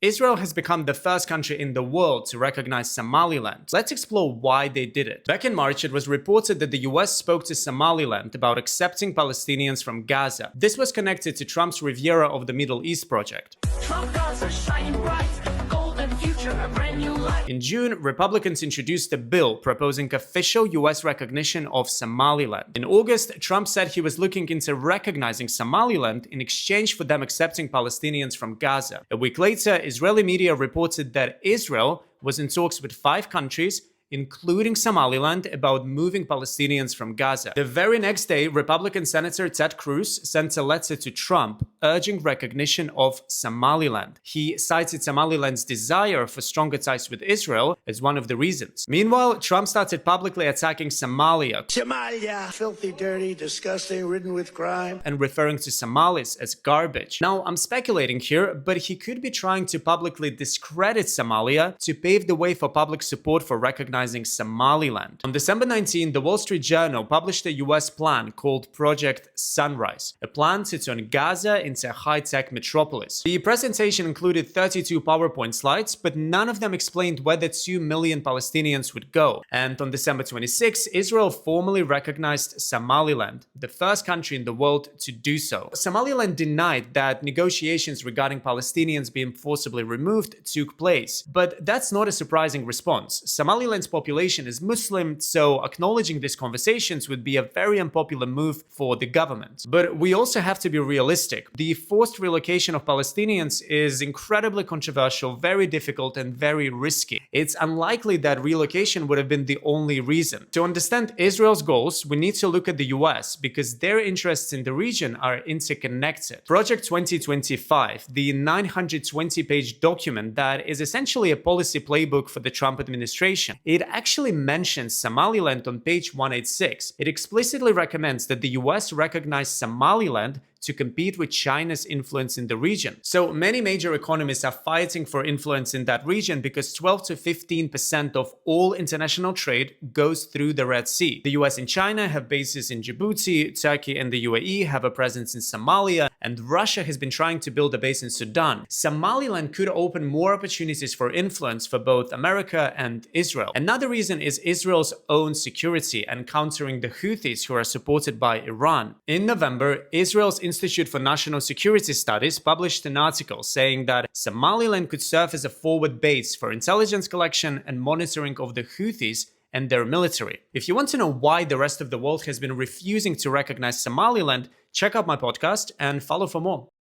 Israel has become the first country in the world to recognize Somaliland. Let's explore why they did it. Back in March, it was reported that the US spoke to Somaliland about accepting Palestinians from Gaza. This was connected to Trump's Riviera of the Middle East project. Trump Gaza shining bright, golden future, a brand new life. In June, Republicans introduced a bill proposing official US recognition of Somaliland. In August, Trump said he was looking into recognizing Somaliland in exchange for them accepting Palestinians from Gaza. A week later, Israeli media reported that Israel was in talks with 5 countries, including Somaliland, about moving Palestinians from Gaza. The very next day, Republican Senator Ted Cruz sent a letter to Trump urging recognition of Somaliland. He cited Somaliland's desire for stronger ties with Israel as one of the reasons. Meanwhile, Trump started publicly attacking Somalia, Somalia, filthy, dirty, disgusting, ridden with crime, and referring to Somalis as garbage. Now, I'm speculating here, but he could be trying to publicly discredit Somalia to pave the way for public support for recognizing Somaliland. On December 19, the Wall Street Journal published a US plan called Project Sunrise, a plan to turn Gaza into a high-tech metropolis. The presentation included 32 PowerPoint slides, but none of them explained where the 2 million Palestinians would go. And on December 26, Israel formally recognized Somaliland, the first country in the world to do so. Somaliland denied that negotiations regarding Palestinians being forcibly removed took place, but that's not a surprising response. Somaliland's population is Muslim, so acknowledging these conversations would be a very unpopular move for the government. But we also have to be realistic. The forced relocation of Palestinians is incredibly controversial, very difficult, and very risky. It's unlikely that relocation would have been the only reason. To understand Israel's goals, we need to look at the US because their interests in the region are interconnected. Project 2025, the 920-page document that is essentially a policy playbook for the Trump administration, it actually mentions Somaliland on page 186. It explicitly recommends that the US recognize Somaliland to compete with China's influence in the region. So many major economies are fighting for influence in that region because 12 to 15% of all international trade goes through the Red Sea. The US and China have bases in Djibouti, Turkey and the UAE have a presence in Somalia, and Russia has been trying to build a base in Sudan. Somaliland could open more opportunities for influence for both America and Israel. Another reason is Israel's own security and countering the Houthis who are supported by Iran. In November, Israel's Institute for National Security Studies published an article saying that Somaliland could serve as a forward base for intelligence collection and monitoring of the Houthis and their military. If you want to know why the rest of the world has been refusing to recognize Somaliland, check out my podcast and follow for more.